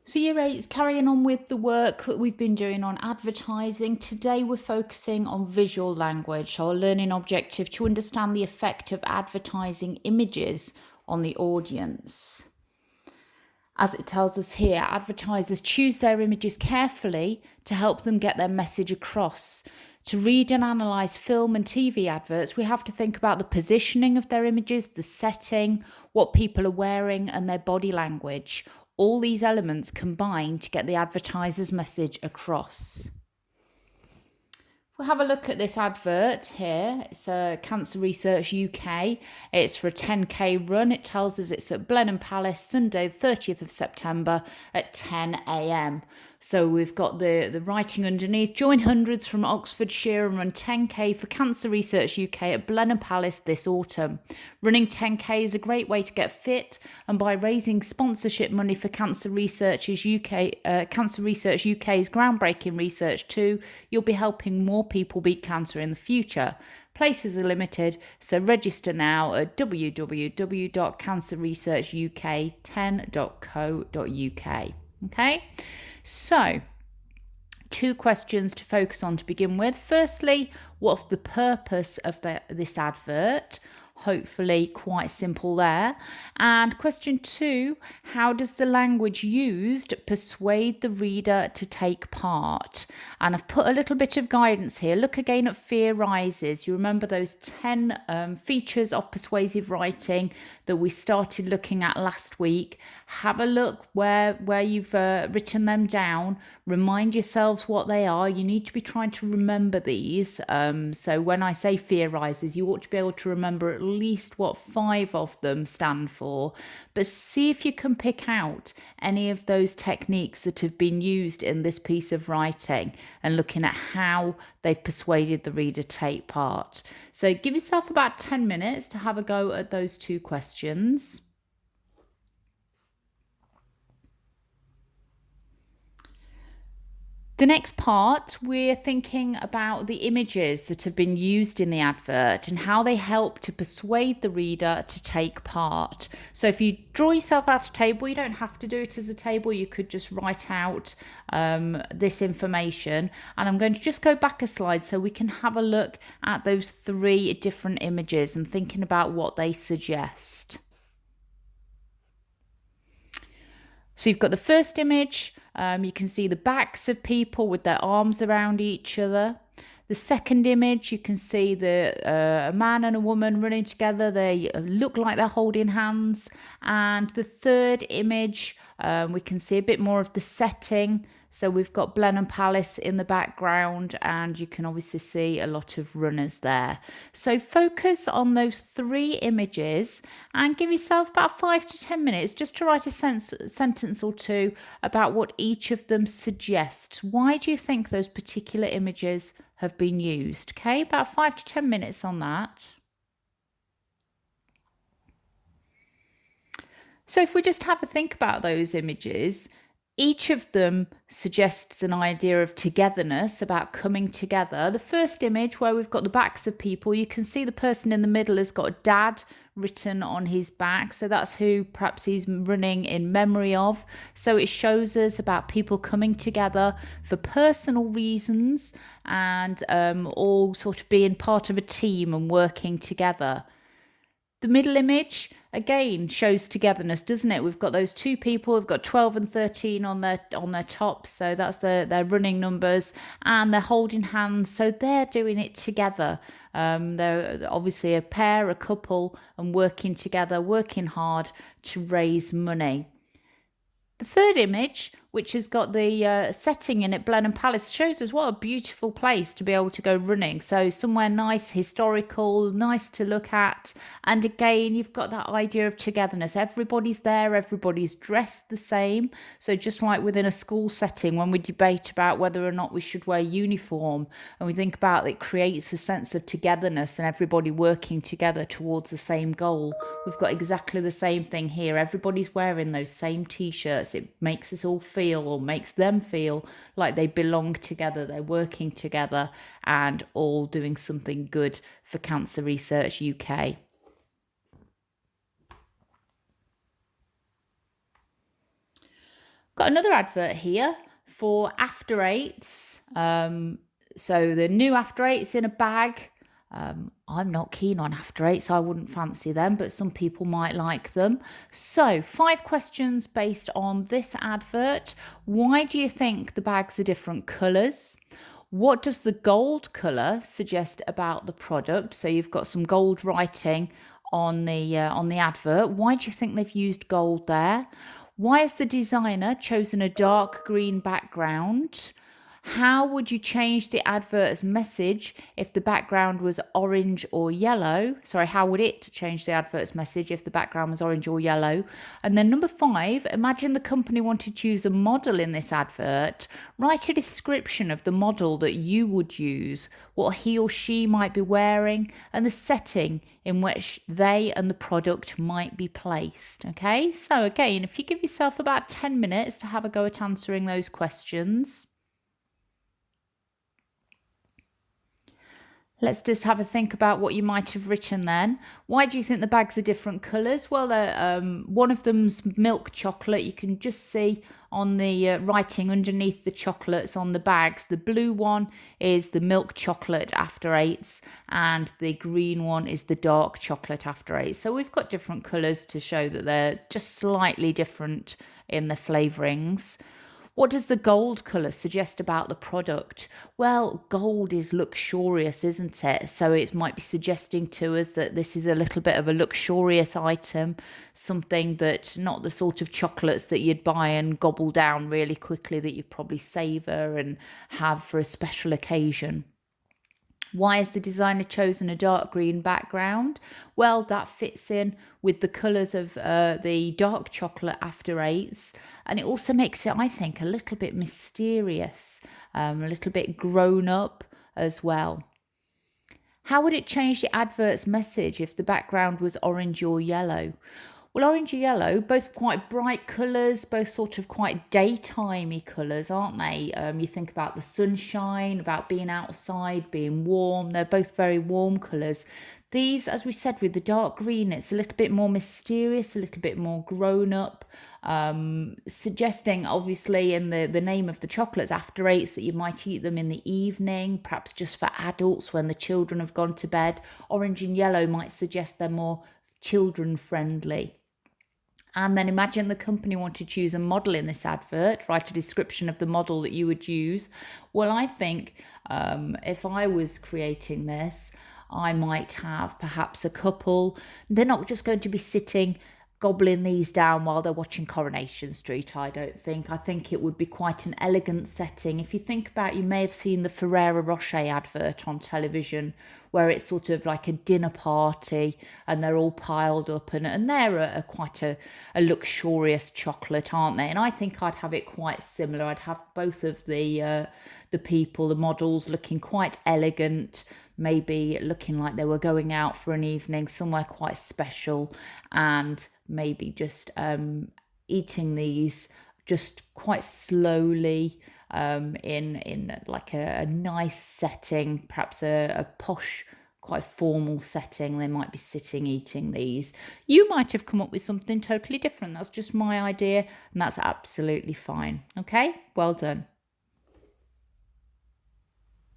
So Year 8 is carrying on with the work that we've been doing on advertising. Today we're focusing on visual language, so our learning objective to understand the effect of advertising images on the audience. As it tells us here, advertisers choose their images carefully to help them get their message across. To read and analyse film and TV adverts, we have to think about the positioning of their images, the setting, what people are wearing, and their body language. All these elements combine to get the advertiser's message across. If we have a look at this advert here, it's a Cancer Research UK. It's for a 10k run. It tells us it's at Blenheim Palace, Sunday, the 30th of September at 10 a.m. So we've got the writing underneath. Join hundreds from Oxfordshire and run 10k for Cancer Research UK at Blenheim Palace this autumn. Running 10k is a great way to get fit, and by raising sponsorship money for Cancer Research UK's groundbreaking research too, you'll be helping more people beat cancer in the future. Places are limited, so register now at www.cancerresearchuk10.co.uk. Okay, so 2 questions to focus on to begin with. Firstly, what's the purpose of this advert? Hopefully quite simple there. And question 2, how does the language used persuade the reader to take part? And I've put a little bit of guidance here. Look again at Fear Rises. You remember those 10 features of persuasive writing that we started looking at last week. Have a look where you've written them down. Remind yourselves what they are. You need to be trying to remember these. So when I say Fear Rises, you ought to be able to remember at least what 5 of them stand for. But see if you can pick out any of those techniques that have been used in this piece of writing and looking at how they've persuaded the reader to take part. So give yourself about 10 minutes to have a go at those 2 questions. The next part, we're thinking about the images that have been used in the advert and how they help to persuade the reader to take part. So if you draw yourself out a table, you don't have to do it as a table. You could just write out this information. And I'm going to just go back a slide so we can have a look at those 3 different images and thinking about what they suggest. So you've got the first image. You can see the backs of people with their arms around each other. The second image, you can see a man and a woman running together. They look like they're holding hands. And the third image, we can see a bit more of the setting. So we've got Blenheim Palace in the background, and you can obviously see a lot of runners there. So focus on those 3 images and give yourself about 5 to 10 minutes just to write a sentence or 2 about what each of them suggests. Why do you think those particular images have been used? Okay, about 5 to 10 minutes on that. So if we just have a think about those images, each of them suggests an idea of togetherness, about coming together. The first image, where we've got the backs of people, you can see the person in the middle has got dad written on his back. So that's who perhaps he's running in memory of. So it shows us about people coming together for personal reasons and all sort of being part of a team and working together. The middle image, again, shows togetherness, doesn't it? We've got those 2 people, we've got 12 and 13 on their tops, so that's their running numbers, and they're holding hands, so they're doing it together. They're obviously a pair, a couple, and working together, working hard to raise money. The third image, which has got the setting in at Blenheim Palace, shows us what a beautiful place to be able to go running. So somewhere nice, historical, nice to look at. And again, you've got that idea of togetherness. Everybody's there, everybody's dressed the same. So just like within a school setting, when we debate about whether or not we should wear uniform, and we think about it creates a sense of togetherness and everybody working together towards the same goal. We've got exactly the same thing here. Everybody's wearing those same t-shirts. It makes us all feel, or makes them feel, like they belong together, they're working together and all doing something good for Cancer Research UK. Got another advert here for After Eights. So the new After Eights in a bag. I'm not keen on After Eights. I wouldn't fancy them, but some people might like them. So 5 questions based on this advert. Why do you think the bags are different colours? What does the gold colour suggest about the product? So you've got some gold writing on the advert. Why do you think they've used gold there? Why has the designer chosen a dark green background? How would you change the advert's message if the background was orange or yellow? Sorry, how would it change the advert's message if the background was orange or yellow? And then number 5, imagine the company wanted to use a model in this advert. Write a description of the model that you would use, what he or she might be wearing, and the setting in which they and the product might be placed. Okay, so again, if you give yourself about 10 minutes to have a go at answering those questions. Let's just have a think about what you might have written then. Why do you think the bags are different colours? Well, one of them's milk chocolate. You can just see on the writing underneath the chocolates on the bags. The blue one is the milk chocolate After Eights, and the green one is the dark chocolate After Eights. So we've got different colours to show that they're just slightly different in the flavourings. What does the gold colour suggest about the product? Well, gold is luxurious, isn't it? So it might be suggesting to us that this is a little bit of a luxurious item, something that not the sort of chocolates that you'd buy and gobble down really quickly, that you'd probably savour and have for a special occasion. Why has the designer chosen a dark green background? Well, that fits in with the colours of the dark chocolate After Eights, and it also makes it, I think, a little bit mysterious, a little bit grown up as well. How would it change the advert's message if the background was orange or yellow? Well, orange and yellow, both quite bright colours, both sort of quite daytimey colours, aren't they? You think about the sunshine, about being outside, being warm. They're both very warm colours. These, as we said, with the dark green, it's a little bit more mysterious, a little bit more grown up, suggesting, obviously, in the name of the chocolates, After Eights, that you might eat them in the evening, perhaps just for adults when the children have gone to bed. Orange and yellow might suggest they're more children friendly. And then imagine the company wanted to use a model in this advert, write a description of the model that you would use. Well, I think if I was creating this, I might have perhaps a couple. They're not just going to be sitting gobbling these down while they're watching Coronation Street, I don't think. I think it would be quite an elegant setting. If you think about, you may have seen the Ferrero Rocher advert on television, where it's sort of like a dinner party and they're all piled up, and they're quite a luxurious chocolate, aren't they? And I think I'd have it quite similar. I'd have both of the people, the models, looking quite elegant, maybe looking like they were going out for an evening somewhere quite special, and maybe just eating these just quite slowly in like a nice setting, perhaps a posh, quite formal setting. They might be sitting eating these. You might have come up with something totally different. That's just my idea, and that's absolutely fine. Okay, well done.